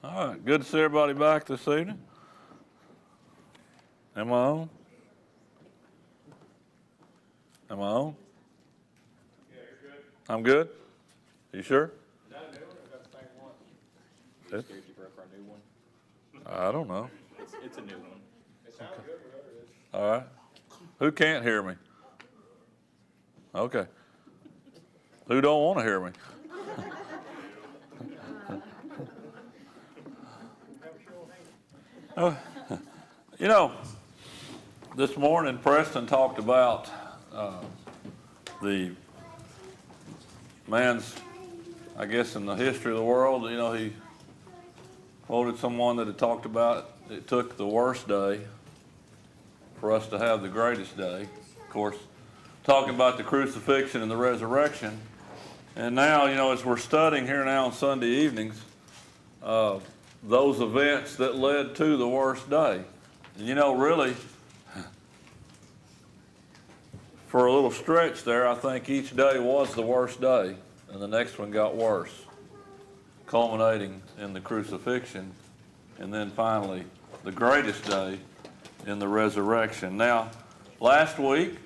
All right, good to see everybody back this evening. Am I on? Am I on? Yeah, you're good. I'm good? You sure? Is that a new one or is that the same one? It's, Scared you for a new one? I don't know. It's a new one. It sounds good, whatever it is. All right. Who can't hear me? Okay. Who don't want to hear me? You know, this morning Preston talked about the man's, I guess, in the history of the world. You know, he quoted someone that had talked about it took the worst day for us to have the greatest day. Of course, talking about the crucifixion and the resurrection. And now, you know, as we're studying here now on Sunday evenings, those events that led to the worst day. You know, really, for a little stretch there, I think each day was the worst day, and the next one got worse, culminating in the crucifixion, and then finally the greatest day in the resurrection. Now, last week,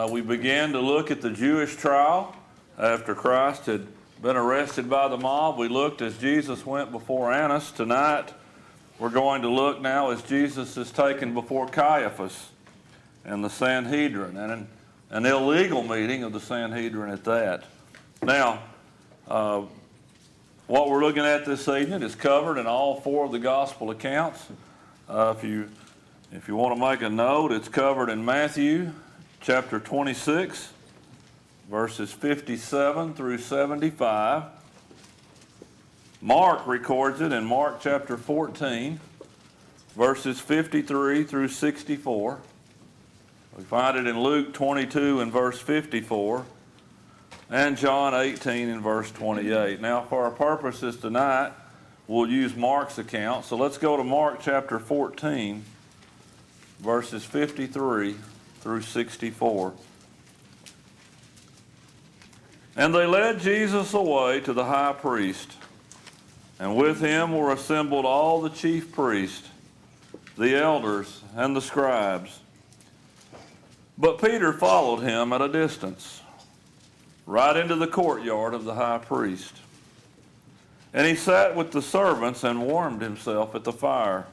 we began to look at the Jewish trial after Christ had been arrested by the mob. We looked as Jesus went before Annas. Tonight, we're going to look now as Jesus is taken before Caiaphas and the Sanhedrin, and an illegal meeting of the Sanhedrin at that. Now, what we're looking at this evening is covered in all four of the gospel accounts. If you want to make a note, it's covered in Matthew chapter 26, verses 57 through 75. Mark records it in Mark chapter 14, verses 53 through 64. We find it in Luke 22 and verse 54, and John 18 and verse 28. Now, for our purposes tonight, we'll use Mark's account. So let's go to Mark chapter 14, verses 53 through 64. And they led Jesus away to the high priest, and with him were assembled all the chief priests, the elders, and the scribes. But Peter followed him at a distance, right into the courtyard of the high priest. And he sat with the servants and warmed himself at the fire.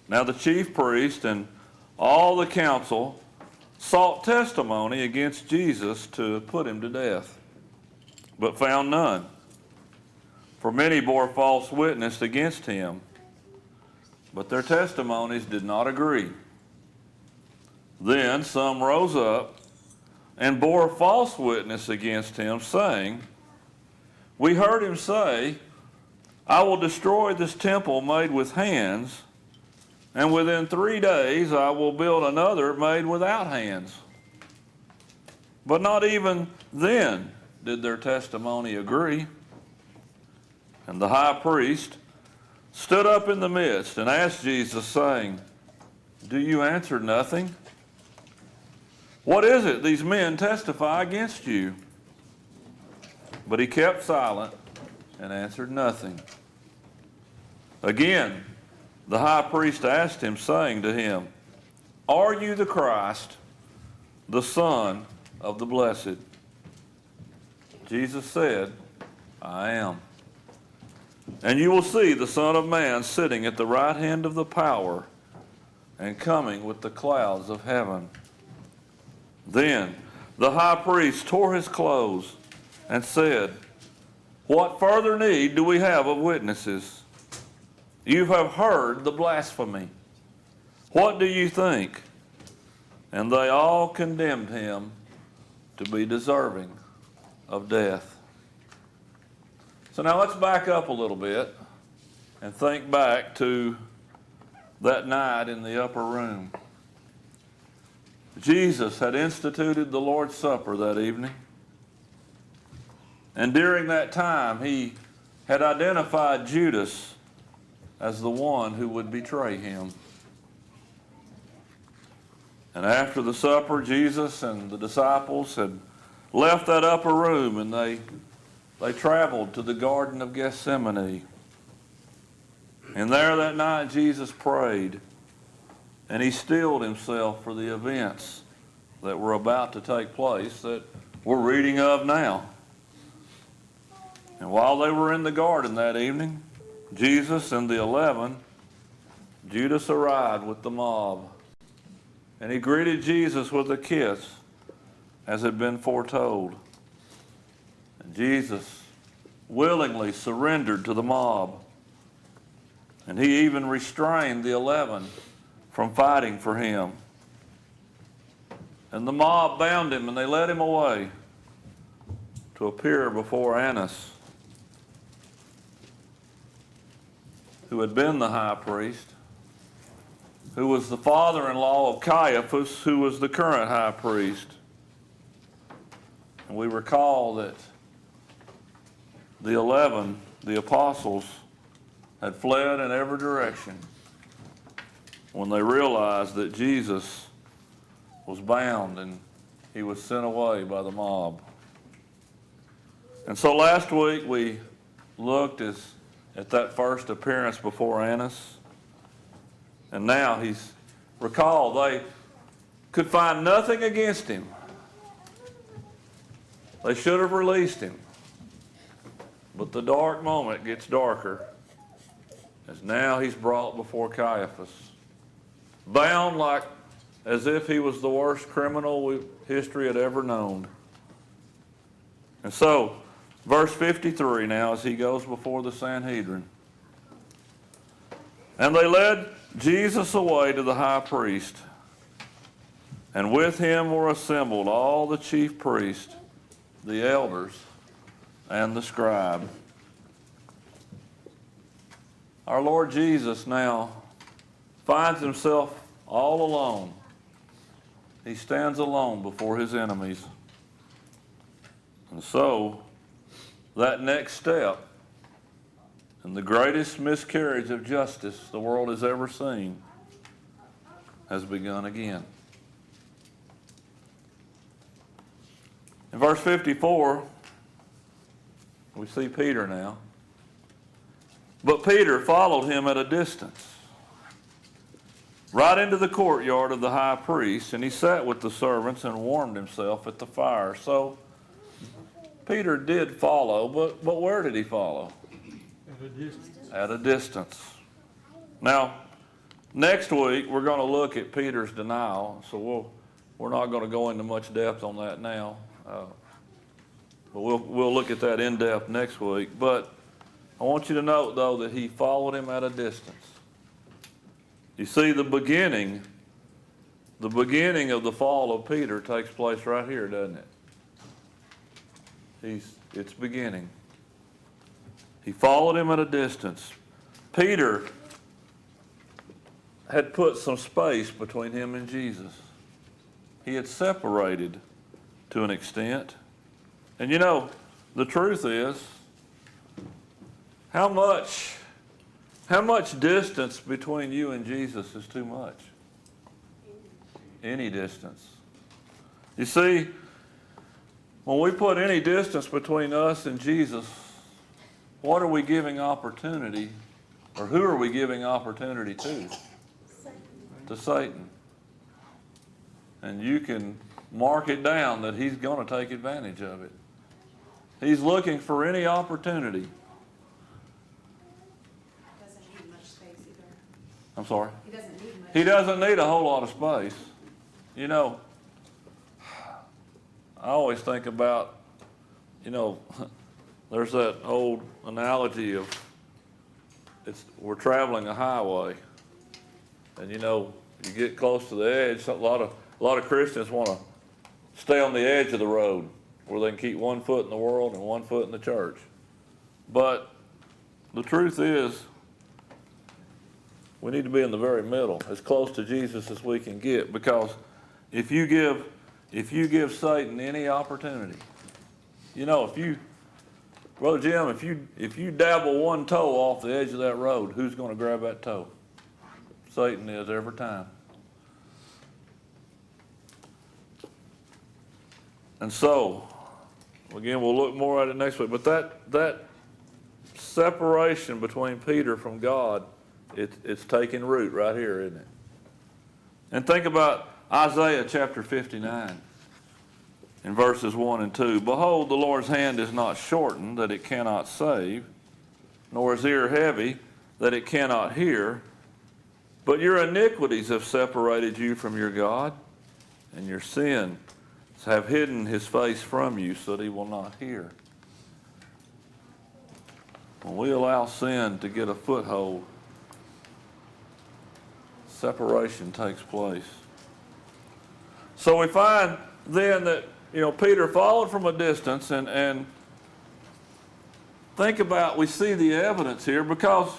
Now the chief priest and all the council sought testimony against Jesus to put him to death, but found none. For many bore false witness against him, but their testimonies did not agree. Then some rose up and bore false witness against him, saying, "We heard him say, 'I will destroy this temple made with hands, and within 3 days I will build another made without hands.' But not even then did their testimony agree. And the high priest stood up in the midst and asked Jesus, saying, 'Do you answer nothing? What is it these men testify against you?' But he kept silent and answered nothing. Again, the high priest asked him, saying to him, 'Are you the Christ, the Son of the Blessed?' Jesus said, 'I am. And you will see the Son of Man sitting at the right hand of the power and coming with the clouds of heaven.' Then the high priest tore his clothes and said, 'What further need do we have of witnesses? You have heard the blasphemy. What do you think?' And they all condemned him to be deserving of death." So now let's back up a little bit and think back to that night in the upper room. Jesus had instituted the Lord's Supper that evening. And during that time, he had identified Judas as the one who would betray him. And after the supper, Jesus and the disciples had left that upper room, and they traveled to the Garden of Gethsemane. And there that night Jesus prayed, and he stilled himself for the events that were about to take place that we're reading of now. And while they were in the garden that evening, Jesus and the 11, Judas arrived with the mob. And he greeted Jesus with a kiss, as had been foretold. And Jesus willingly surrendered to the mob. And he even restrained the 11 from fighting for him. And the mob bound him, and they led him away to appear before Annas, who had been the high priest, who was the father-in-law of Caiaphas, who was the current high priest. And we recall that the 11, the apostles, had fled in every direction when they realized that Jesus was bound and he was sent away by the mob. And so last week we looked at that first appearance before Annas. And now recall, they could find nothing against him. They should have released him. But the dark moment gets darker, as now he's brought before Caiaphas, bound like as if he was the worst criminal history had ever known. And so, verse 53 now, as he goes before the Sanhedrin. And they led Jesus away to the high priest, and with him were assembled all the chief priests, the elders, and the scribe. Our Lord Jesus now finds himself all alone. He stands alone before his enemies. And so, that next step in the greatest miscarriage of justice the world has ever seen has begun again. In verse 54, we see Peter now. But Peter followed him at a distance, right into the courtyard of the high priest, and he sat with the servants and warmed himself at the fire. So Peter did follow, but where did he follow? At a distance. At a distance. Now, next week we're going to look at Peter's denial, so we're not going to go into much depth on that now. But we'll look at that in depth next week. But I want you to note, though, that he followed him at a distance. You see, the beginning of the fall of Peter takes place right here, doesn't it? It's beginning. He followed him at a distance. Peter had put some space between him and Jesus. He had separated to an extent. And you know, the truth is, how much distance between you and Jesus is too much? Any distance. You see, when we put any distance between us and Jesus, what are we giving opportunity, or who are we giving opportunity to? To Satan. And you can mark it down that he's going to take advantage of it. He's looking for any opportunity. Doesn't need much space either. I'm sorry? He doesn't need much. He doesn't need a whole lot of space. You know, I always think about, there's that old analogy of we're traveling a highway, and you get close to the edge. A lot of Christians want to stay on the edge of the road where they can keep 1 foot in the world and 1 foot in the church. But the truth is, we need to be in the very middle, as close to Jesus as we can get, because if you give Satan any opportunity, Brother Jim, if you dabble one toe off the edge of that road, who's going to grab that toe? Satan is every time. And so, again, we'll look more at it next week, but that separation between Peter from God It's taking root right here, isn't it? And think about Isaiah chapter 59 in verses 1 and 2. Behold, the Lord's hand is not shortened that it cannot save, nor his ear heavy that it cannot hear. But your iniquities have separated you from your God, and your sins have hidden his face from you so that he will not hear. When we allow sin to get a foothold, separation takes place. So we find then that, Peter followed from a distance, and think about, we see the evidence here, because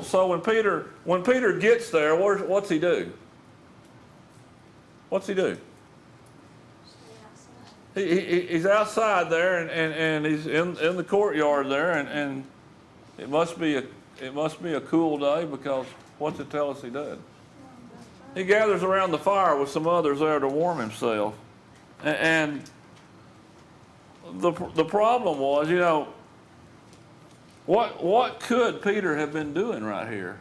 so when Peter gets there, what's he do? What's he do? He's outside there, and he's in the courtyard there, and it must be a cool day, because what's it tell us he did? He gathers around the fire with some others there to warm himself. And the problem was, what could Peter have been doing right here?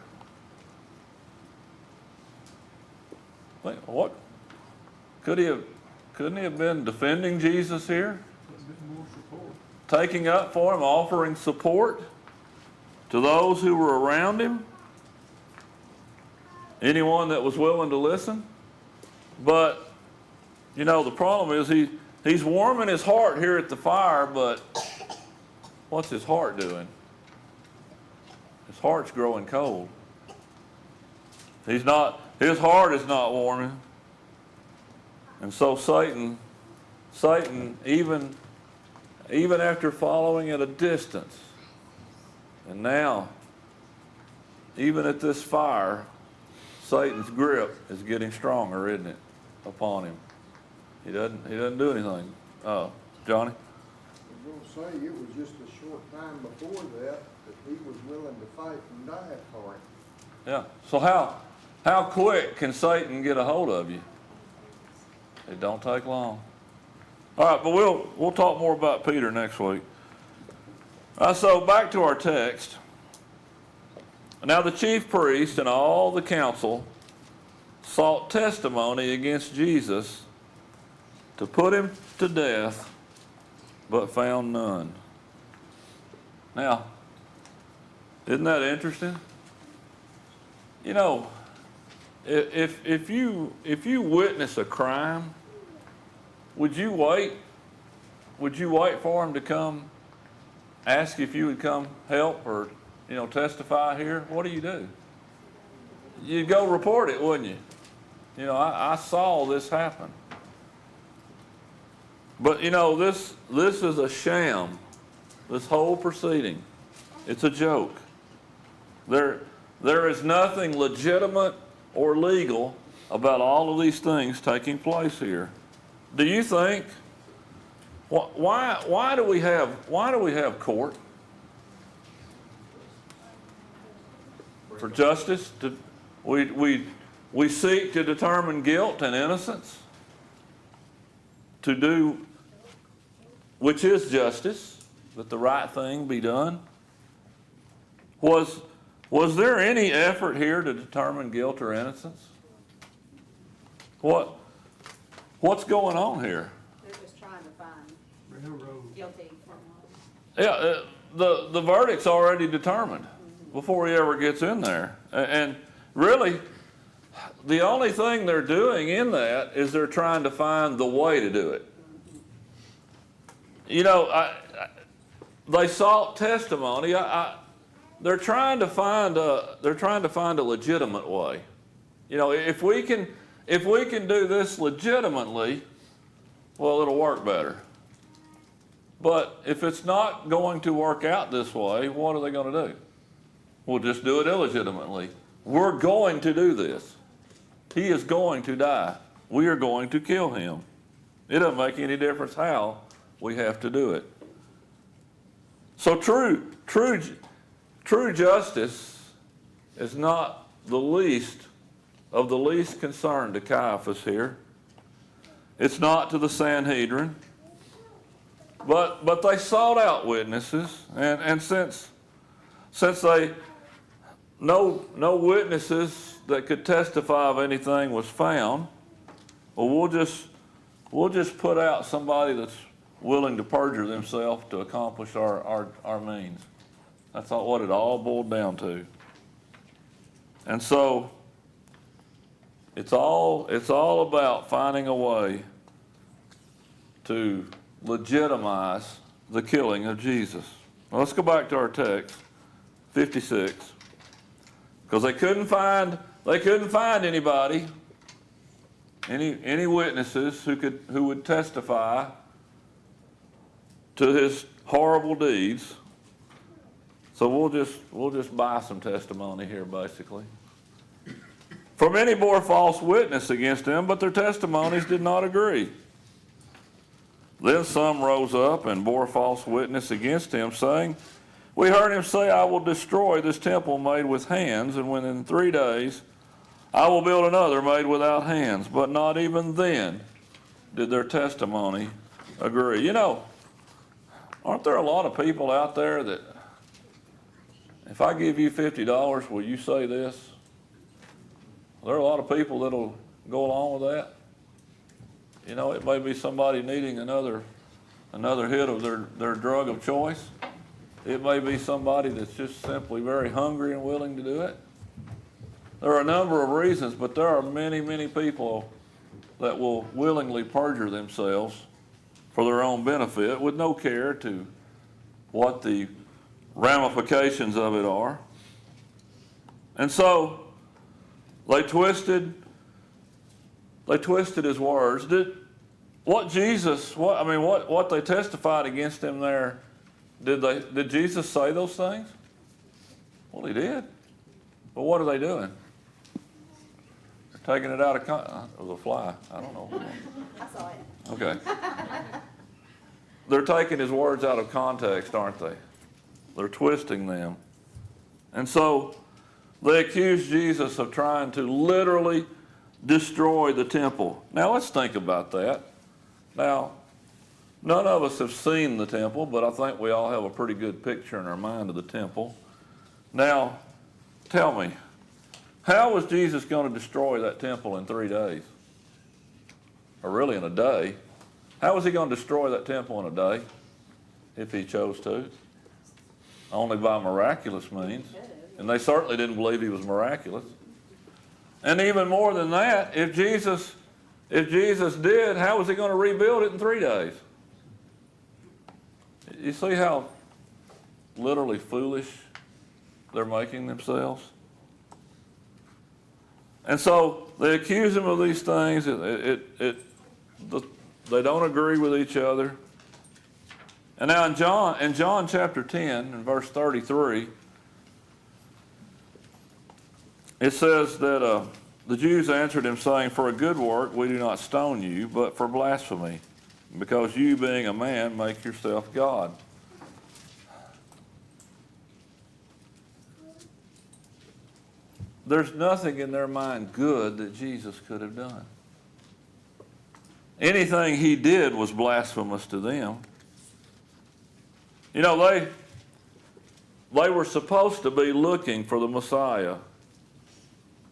What couldn't he have been defending Jesus here? Taking up for him, offering support to those who were around him? Anyone that was willing to listen? But, the problem is he's warming his heart here at the fire, but what's his heart doing? His heart's growing cold. His heart is not warming. And so Satan, even after following at a distance, and now, even at this fire, Satan's grip is getting stronger, isn't it, upon him? He doesn't do anything. Johnny? I was going to say, it was just a short time before that he was willing to fight and die for it. Yeah. So how quick can Satan get a hold of you? It don't take long. All right, but we'll talk more about Peter next week. So back to our text. Now the chief priest and all the council sought testimony against Jesus to put him to death, but found none. Now, isn't that interesting? If you witness a crime, would you wait? Would you wait for him to come, ask if you would come help or testify here? What do? You'd go report it, wouldn't you? I saw this happen. But this is a sham. This whole proceeding, it's a joke. There is nothing legitimate or legal about all of these things taking place here. Do you think? Why do we have court? For justice. We seek to determine guilt and innocence. To do which is justice, that the right thing be done. Was there any effort here to determine guilt or innocence? What's going on here? They're just trying to find Railroad. guilty. Yeah, the verdict's already determined before he ever gets in there. And really, the only thing they're doing in that is they're trying to find the way to do it. They sought testimony. They're trying to find a legitimate way. If we can do this legitimately, well, it'll work better. But if it's not going to work out this way, what are they going to do? We'll just do it illegitimately. We're going to do this. He is going to die. We are going to kill him. It doesn't make any difference how we have to do it. So true justice is not the least of the least concern to Caiaphas here. It's not to the Sanhedrin. But they sought out witnesses, and since no witnesses that could testify of anything was found. Well, we'll just put out somebody that's willing to perjure themselves to accomplish our means. That's what it all boiled down to. And so it's all about finding a way to legitimize the killing of Jesus. Now let's go back to our text, 56, because they couldn't find anybody, any witnesses who would testify to his horrible deeds. So we'll just buy some testimony here, basically. For many bore false witness against him, but their testimonies did not agree. Then some rose up and bore false witness against him, saying, "We heard him say, I will destroy this temple made with hands, and within 3 days I will build another made without hands." But not even then did their testimony agree. You know, aren't there a lot of people out there that, if I give you $50, will you say this? There are a lot of people that'll go along with that. You know, it may be somebody needing another hit of their drug of choice. It may be somebody that's just simply very hungry and willing to do it. There are a number of reasons, but there are many, many people that will willingly perjure themselves for their own benefit with no care to what the ramifications of it are. And so they twisted his words. What they testified against him there, did Jesus say those things? Well, he did. But what are they doing? They're taking it out of context. It was a fly. I don't know. I saw it. Okay. They're taking his words out of context, aren't they? They're twisting them. And so they accused Jesus of trying to literally destroy the temple. Now let's think about that. Now, none of us have seen the temple, but I think we all have a pretty good picture in our mind of the temple. Now, tell me, how was Jesus going to destroy that temple in 3 days? Or really in a day? How was he going to destroy that temple in a day if he chose to? Only by miraculous means. And they certainly didn't believe he was miraculous. And even more than that, if Jesus did, how was he going to rebuild it in 3 days? You see how literally foolish they're making themselves? And so they accuse him of these things. They don't agree with each other. And now in John chapter 10, in verse 33, it says that the Jews answered him, saying, "For a good work we do not stone you, but for blasphemy, because you, being a man, make yourself God." There's nothing in their mind good that Jesus could have done. Anything he did was blasphemous to them. You know, they were supposed to be looking for the Messiah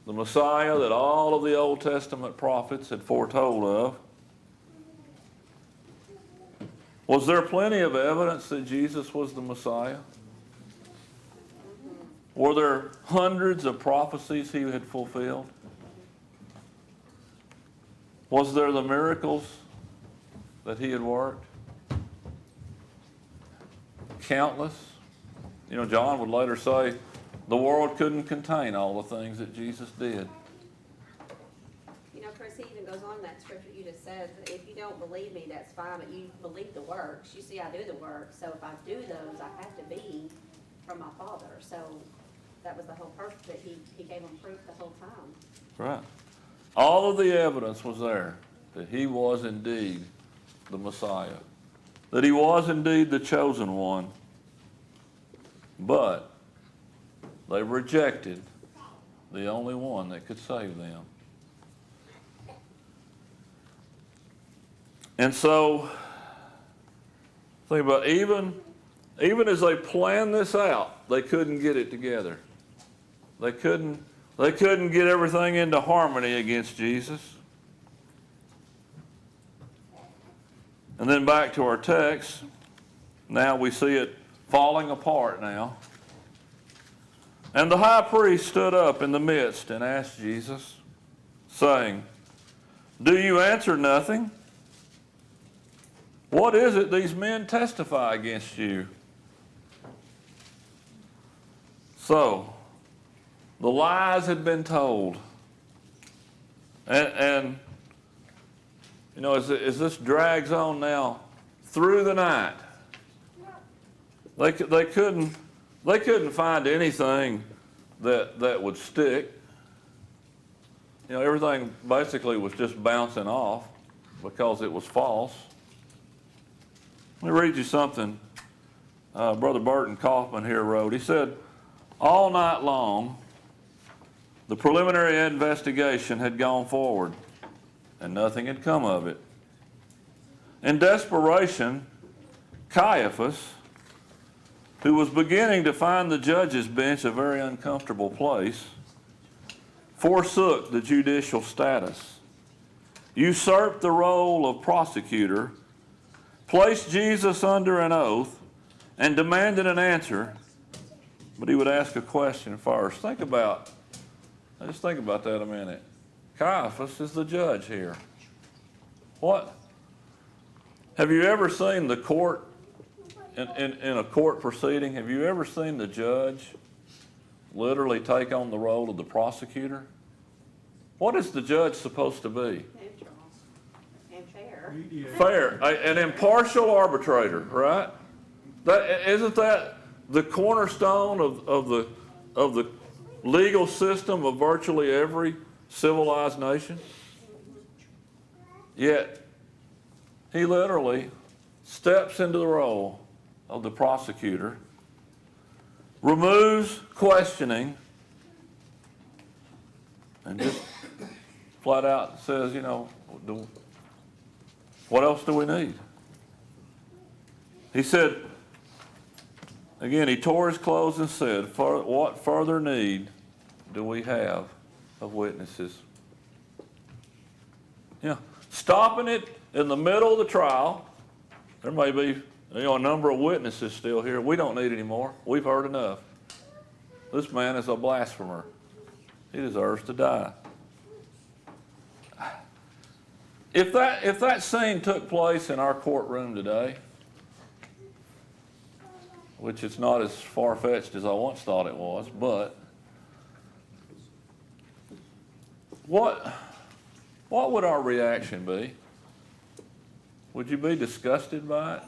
that all of the Old Testament prophets had foretold of. Was there plenty of evidence that Jesus was the Messiah? Were there hundreds of prophecies he had fulfilled? Was there the miracles that he had worked? Countless. You know, John would later say, the world couldn't contain all the things that Jesus did. You know, Chris, he even goes on in that scripture you just said, that if you don't believe me, that's fine, but you believe the works. You see I do the work, so if I do those, I have to be from my Father. So that was the whole purpose, that he gave them proof the whole time. Right. All of the evidence was there that he was indeed the Messiah, that he was indeed the chosen one. But they rejected the only one that could save them. And so, think about even as they planned this out, they couldn't get it together. They couldn't get everything into harmony against Jesus. And then back to our text. Now we see it falling apart now. And the high priest stood up in the midst and asked Jesus, saying, "Do you answer nothing? What is it these men testify against you?" So, the lies had been told. And you know, as this drags on now through the night, they couldn't find anything that would stick. You know, everything basically was just bouncing off because it was false. Let me read you something Brother Burton Kaufman here wrote. He said, "All night long, the preliminary investigation had gone forward, and nothing had come of it. In desperation, Caiaphas, who was beginning to find the judge's bench a very uncomfortable place, forsook the judicial status, usurped the role of prosecutor, placed Jesus under an oath, and demanded an answer, but he would ask a question first." Just think about that a minute. Caiaphas is the judge here. What? Have you ever seen the court, in a court proceeding, have you ever seen the judge literally take on the role of the prosecutor? What is the judge supposed to be? Neutral and fair. Fair, an impartial arbitrator, right? Isn't that the cornerstone of the legal system of virtually every civilized nation? Yet, he literally steps into the role of the prosecutor, removes questioning, and just flat out says, you know, what else do we need? He said, again, he tore his clothes and said, "What further need do we have of witnesses?" Yeah, stopping it in the middle of the trial. There may be, a number of witnesses still here. We don't need any more. We've heard enough. This man is a blasphemer. He deserves to die. If that scene took place in our courtroom today, which it's not as far-fetched as I once thought it was, but what would our reaction be? Would you be disgusted by it?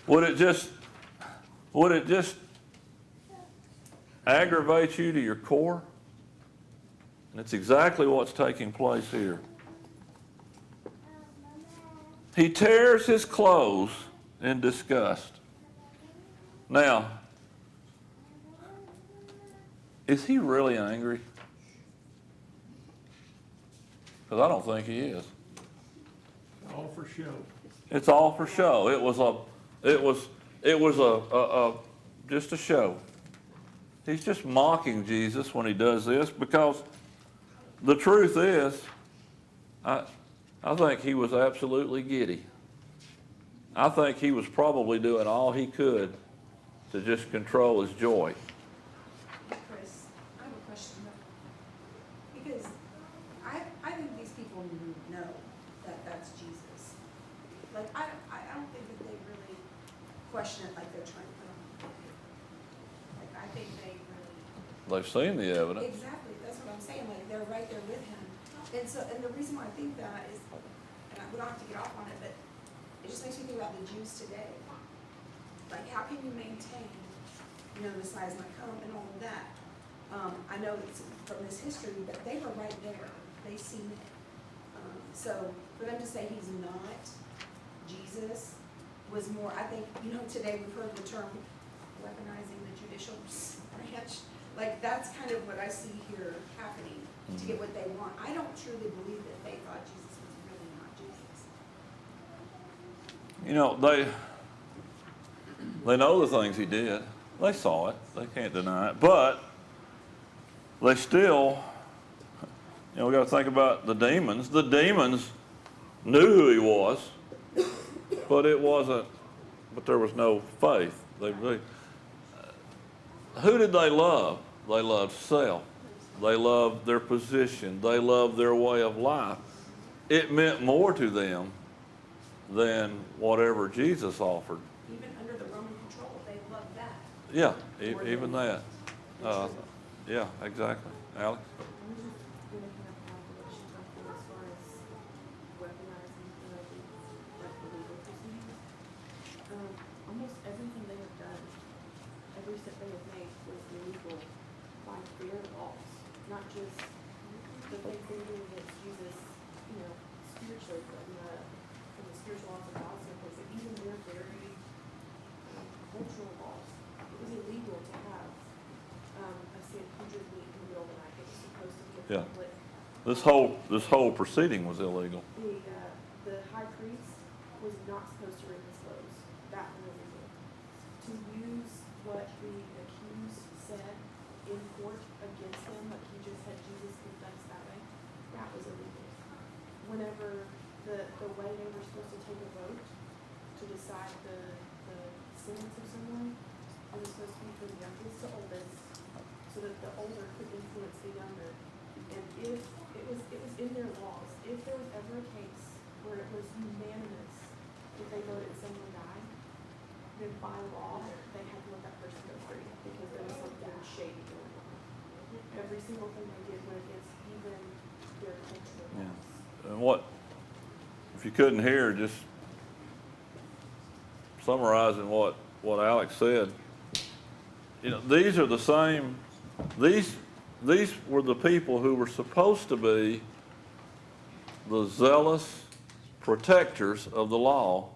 Would it just aggravate you to your core? And it's exactly what's taking place here. He tears his clothes in disgust. Now, is he really angry? Because I don't think he is. All for show. It's all for show. It was just a show. He's just mocking Jesus when he does this, because the truth is, I think he was absolutely giddy. I think he was probably doing all he could to just control his joy. Chris, I have a question though. Because I think these people know that that's Jesus. Like, I don't think that they really question it like they're trying to put on the pulpit. Like, I think they really. They've seen the evidence. Exactly, that's what I'm saying, like, they're right there with him. And the reason why I think that is, and we don't have to get off on it, but it just makes me think about the Jews today. Like, how can you maintain, the Messiah's not come and all of that? I know it's from this history, but they were right there. They seen it. So for them to say he's not Jesus was more, I think, today we've heard the term weaponizing the judicial branch. Like, that's kind of what I see here happening to get what they want. I don't truly believe that they thought Jesus was really not Jesus. They know the things he did. They saw it. They can't deny it. But they still, we got to think about the demons. The demons knew who he was, but there was no faith. Who did they love? They loved self. They loved their position. They loved their way of life. It meant more to them than whatever Jesus offered. Even under the Roman control, they loved that. Yeah, even that. Yeah, exactly. Alex? I was just gonna kind of have what she talked about as far as weaponizing, like the legal proceedings. Almost everything they have done, every step they have made was illegal by their laws, not just the things they do against Jesus, spiritually, from the spiritual laws of God standpoint, but even their very cultural laws. It was illegal to have a Sanhedrin meet in the middle of the night. It was supposed to be a Yeah. public. This whole proceeding was illegal. The high priest was not supposed to rend his clothes. That was illegal. To use what the accused said in court against him, like he just had Jesus confess that way, that was illegal. Whenever the way they were supposed to take a vote to decide the sentence of someone, it was supposed to be from youngest to oldest, so that the older could influence the younger. And if it was in their laws, if there was ever a case where it was unanimous that they voted someone died, then by law, they had to let that person go free because there was something shady going on. Every single thing they did went against even their cultural laws. And if you couldn't hear, just summarizing what Alex said, these are the same, these were the people who were supposed to be the zealous protectors of the law,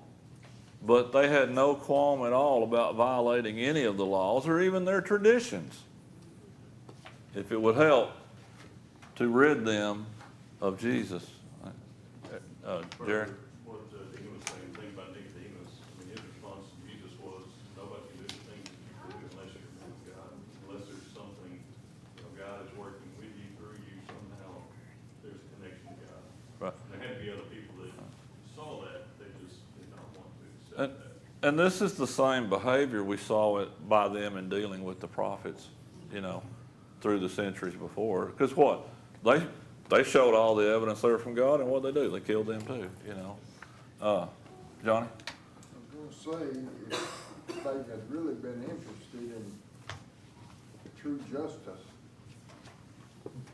but they had no qualm at all about violating any of the laws or even their traditions, if it would help to rid them of Jesus. Jerry? What Dean was saying, think about Nicodemus. I mean, his response to Jesus was, nobody can do the things that you do unless you're with God. Unless there's something, God is working with you, through you somehow, there's a connection to God. Right. And there had to be other people that saw that, they just did not want to accept that. And this is the same behavior we saw by them in dealing with the prophets, through the centuries before. Because what? They showed all the evidence they were from God, and what they do? They killed them too, Johnny? I was gonna say, if they had really been interested in true justice,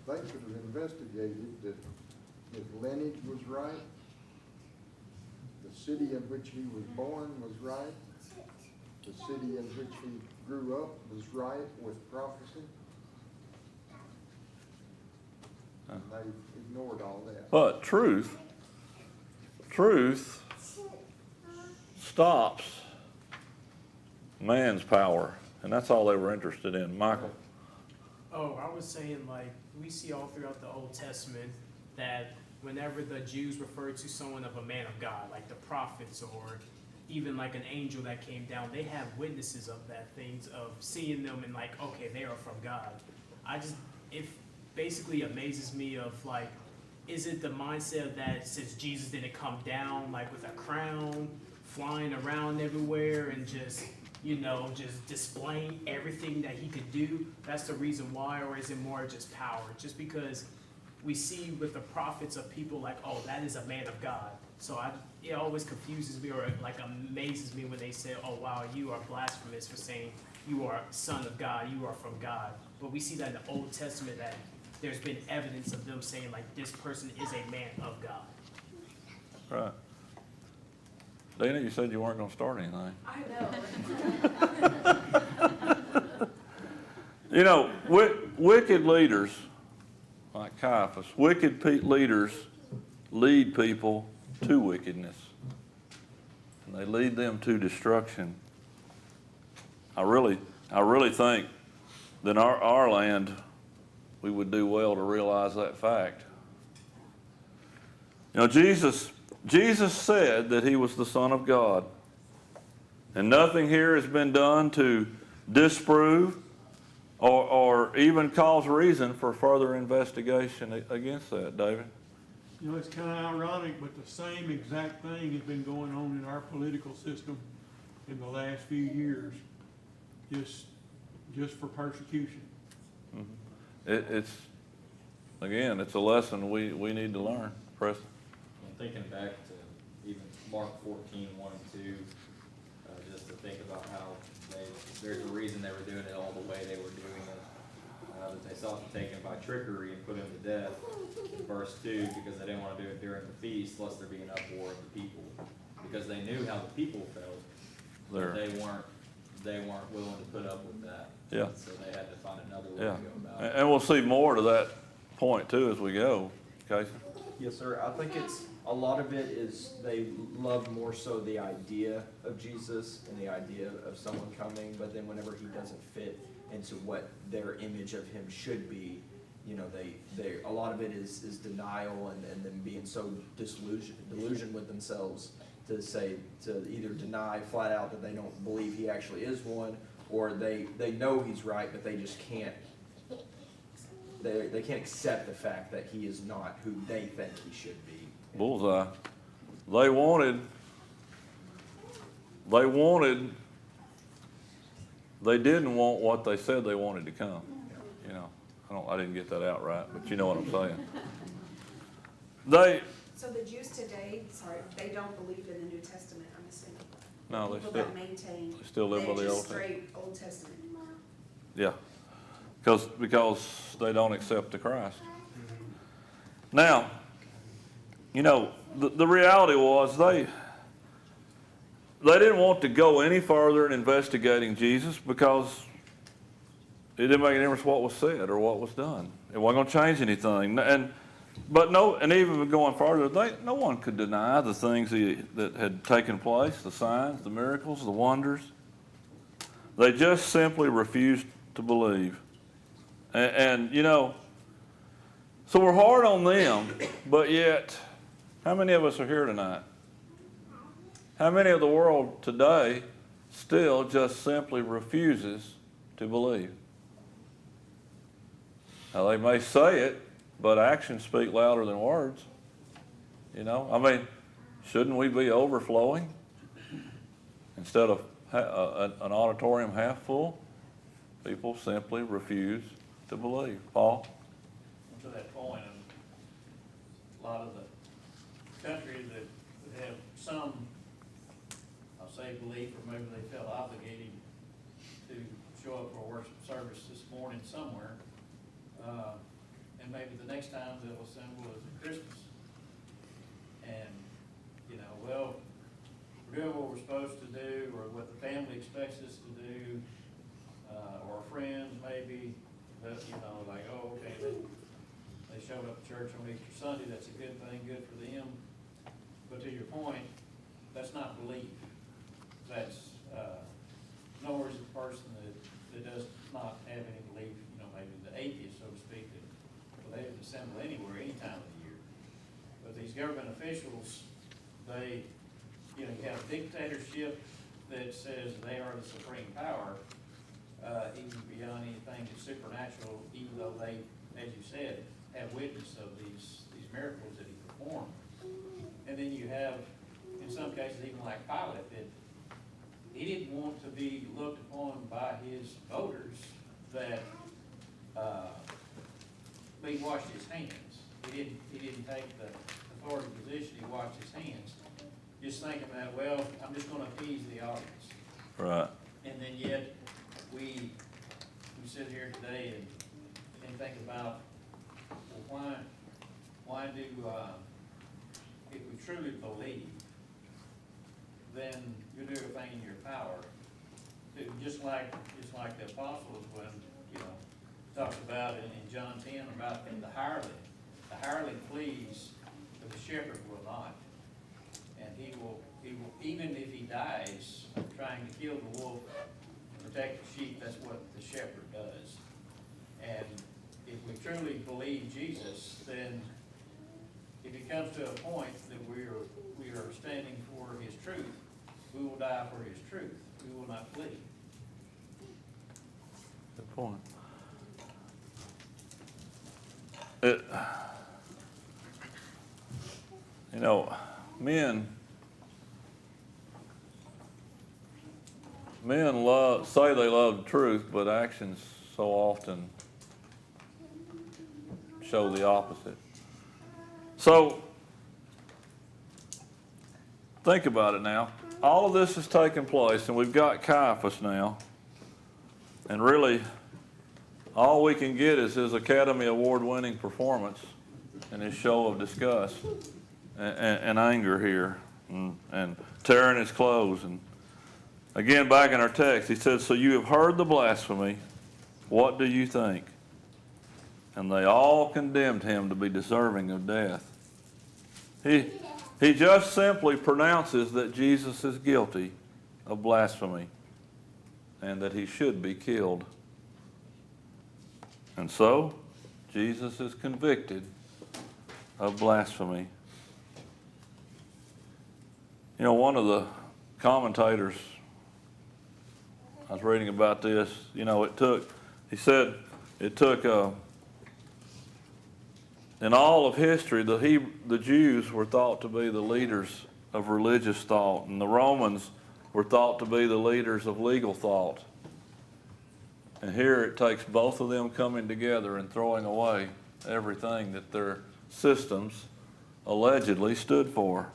they could have investigated that his lineage was right, the city in which he was born was right, the city in which he grew up was right with prophecy. And they ignored all that. But truth stops man's power, and that's all they were interested in. Michael? Oh, I was saying, we see all throughout the Old Testament that whenever the Jews refer to someone of a man of God, like the prophets or even like an angel that came down, they have witnesses of that, things of seeing them and okay, they are from God. It basically amazes me of is it the mindset that since Jesus didn't come down with a crown, flying around everywhere and just displaying everything that he could do, that's the reason why? Or is it more just power? Just because we see with the prophets of people that is a man of God. So it always confuses me or amazes me when they say, oh wow, you are blasphemous for saying you are son of God, you are from God. But we see that in the Old Testament that there's been evidence of them saying this person is a man of God. Right. Dana, you said you weren't going to start anything. I know. Wicked leaders, like Caiaphas, leaders lead people to wickedness. And they lead them to destruction. I really think that in our land, we would do well to realize that fact. Jesus said that he was the Son of God. And nothing here has been done to disprove or even cause reason for further investigation against that, David. You know, it's kind of ironic, but the same exact thing has been going on in our political system in the last few years, just for persecution. It's a lesson we need to learn, Preston. I'm thinking back to even Mark 14, 1 and 2, just to think about how there's a reason they were doing it all the way they were doing it. That they sought to take him by trickery and put him to death. In verse 2, because they didn't want to do it during the feast, lest there be an uproar of the people. Because they knew how the people felt. But they weren't willing to put up with that. Yeah. So they had to find another way Yeah. to go about it. And we'll see more to that point too as we go, Casey. Yes, sir. I think it's, a lot of it is they love more so the idea of Jesus and the idea of someone coming, but then whenever he doesn't fit into what their image of him should be, you know, they a lot of it is denial and them being so delusioned with themselves to say, to either deny flat out that they don't believe he actually is one, or they know he's right, but they just can't, they can't accept the fact that he is not who they think he should be. Bullseye. They didn't want what they said they wanted to come. You know, I didn't get that out right, but you know what I'm saying. So the Jews today, they don't believe in the New Testament, I'm assuming. No, People that maintain, they still live by the they're Old just straight Old Testament. Yeah, because they don't accept the Christ. Now, you know, the reality was they didn't want to go any further in investigating Jesus because it didn't make any difference what was said or what was done. It wasn't going to change anything. And even going further, no one could deny the things that had taken place, the signs, the miracles, the wonders. They just simply refused to believe. And you know, so we're hard on them, but yet, how many of us are here tonight? How many of the world today still just simply refuses to believe? Now, they may say it, but actions speak louder than words. You know, I mean, shouldn't we be overflowing instead of an auditorium half full? People simply refuse to believe. Paul? To that point, a lot of the countries that have some, I'll say, belief, or maybe they felt obligated to show up for a worship service this morning somewhere, and maybe the next time they'll assemble is at Christmas. And, you know, well, we're doing what we're supposed to do, or what the family expects us to do, or friends maybe, but, you know, like, oh, okay, they showed up at church on Easter Sunday, that's a good thing, good for them. But to your point, that's not belief. That's, nor is it a person that does not have any belief, you know, maybe the atheist, so to speak, that they would assemble anywhere, any time of the year. But these government officials, they, you know, you have a dictatorship that says they are the supreme power, even beyond anything that's supernatural, even though they, as you said, have witness of these miracles that he performed. And then you have, in some cases, even like Pilate, that he didn't want to be looked upon by his voters that he washed his hands. He didn't take the authority position, he washed his hands. Just thinking that, well, I'm just gonna appease the audience. Right. And then yet, we sit here today and think about, well, why do, if we truly believe, then you do everything in your power to, just like the apostles when, you know, talks about in John 10 about the hireling flees, but the shepherd will not. And he will, even if he dies trying to kill the wolf, protect the sheep, that's what the shepherd does. And if we truly believe Jesus, then if it comes to a point that we are standing for his truth, we will die for his truth. We will not flee. point. You know, men say they love the truth, but actions so often show the opposite. So, think about it now. All of this has taken place, and we've got Caiaphas now. And really, all we can get is his Academy Award-winning performance and his show of disgust and anger here, and tearing his clothes. And again, back in our text, he said, "So you have heard the blasphemy. What do you think?" And they all condemned him to be deserving of death. He just simply pronounces that Jesus is guilty of blasphemy and that he should be killed. And so, Jesus is convicted of blasphemy. You know, one of the commentators, I was reading about this, you know, he said it took, in all of history, the Jews were thought to be the leaders of religious thought, and the Romans were thought to be the leaders of legal thought. And here it takes both of them coming together and throwing away everything that their systems allegedly stood for.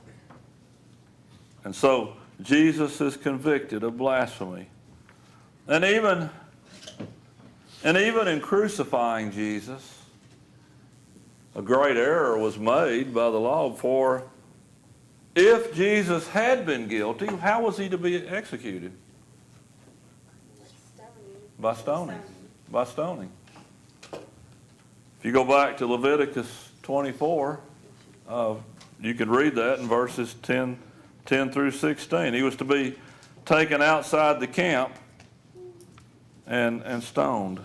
And so Jesus is convicted of blasphemy. And even in crucifying Jesus, a great error was made by the law, for if Jesus had been guilty, how was he to be executed? By stoning. By stoning. If you go back to Leviticus 24, you can read that in verses 10 through 16. He was to be taken outside the camp and stoned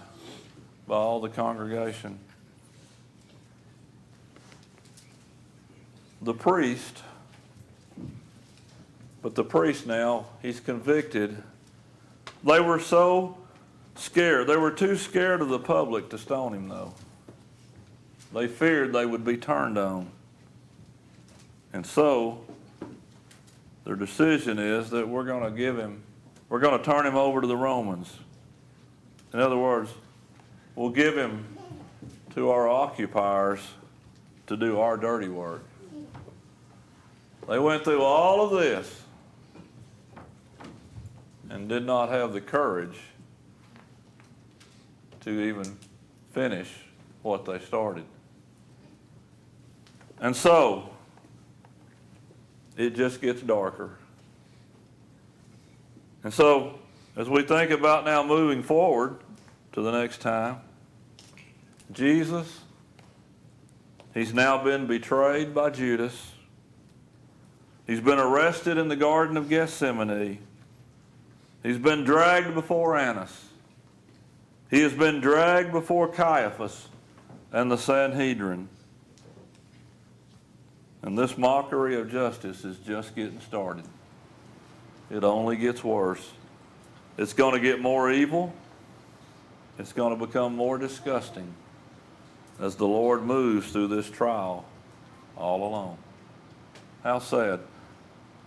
by all the congregation. The priest now, he's convicted. They were so scared. They were too scared of the public to stone him, though. They feared they would be turned on. And so, their decision is that we're going to turn him over to the Romans. In other words, we'll give him to our occupiers to do our dirty work. They went through all of this and did not have the courage to even finish what they started. And so, it just gets darker. And so, as we think about now moving forward to the next time, Jesus, he's now been betrayed by Judas. He's been arrested in the Garden of Gethsemane. He's been dragged before Annas. He has been dragged before Caiaphas and the Sanhedrin. And this mockery of justice is just getting started. It only gets worse. It's going to get more evil. It's going to become more disgusting as the Lord moves through this trial all alone. How sad.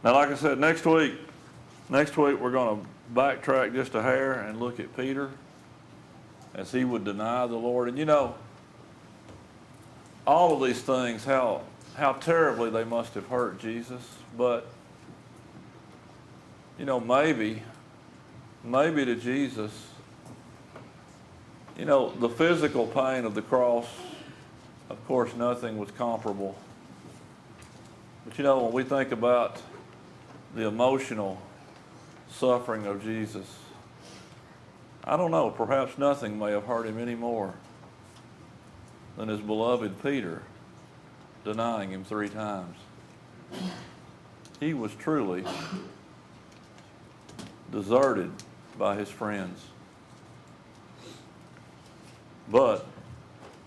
Now, like I said, next week we're going to backtrack just a hair and look at Peter as he would deny the Lord. And you know, all of these things, how terribly they must have hurt Jesus. But, you know, maybe to Jesus, you know, the physical pain of the cross, of course, nothing was comparable. But, you know, when we think about the emotional suffering of Jesus, I don't know, perhaps nothing may have hurt him any more than his beloved Peter denying him 3 times. He was truly deserted by his friends. But,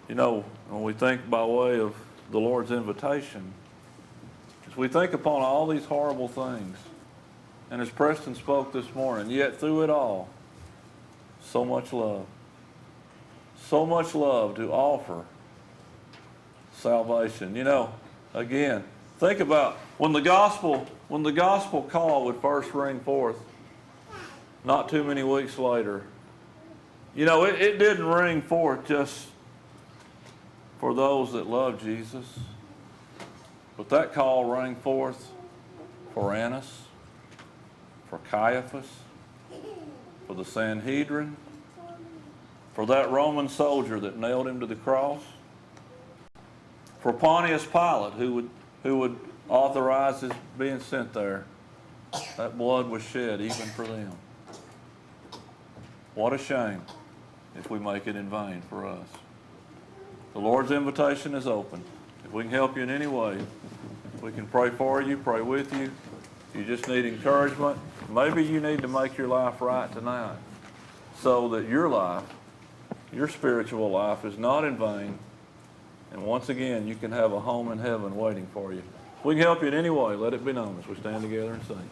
you know, when we think by way of the Lord's invitation, as we think upon all these horrible things, and as Preston spoke this morning, yet through it all, so much love. so much love to offer salvation. You know, again, think about when the gospel call would first ring forth, not too many weeks later. You know, it didn't ring forth just for those that love Jesus, but that call rang forth for Annas, for Caiaphas, for the Sanhedrin, for that Roman soldier that nailed him to the cross, for Pontius Pilate, who would authorize his being sent there. That blood was shed even for them. What a shame if we make it in vain for us. The Lord's invitation is open. If we can help you in any way, we can pray for you, pray with you. If you just need encouragement, maybe you need to make your life right tonight so that your life, your spiritual life, is not in vain. And once again, you can have a home in heaven waiting for you. If we can help you in any way, let it be known as we stand together and sing.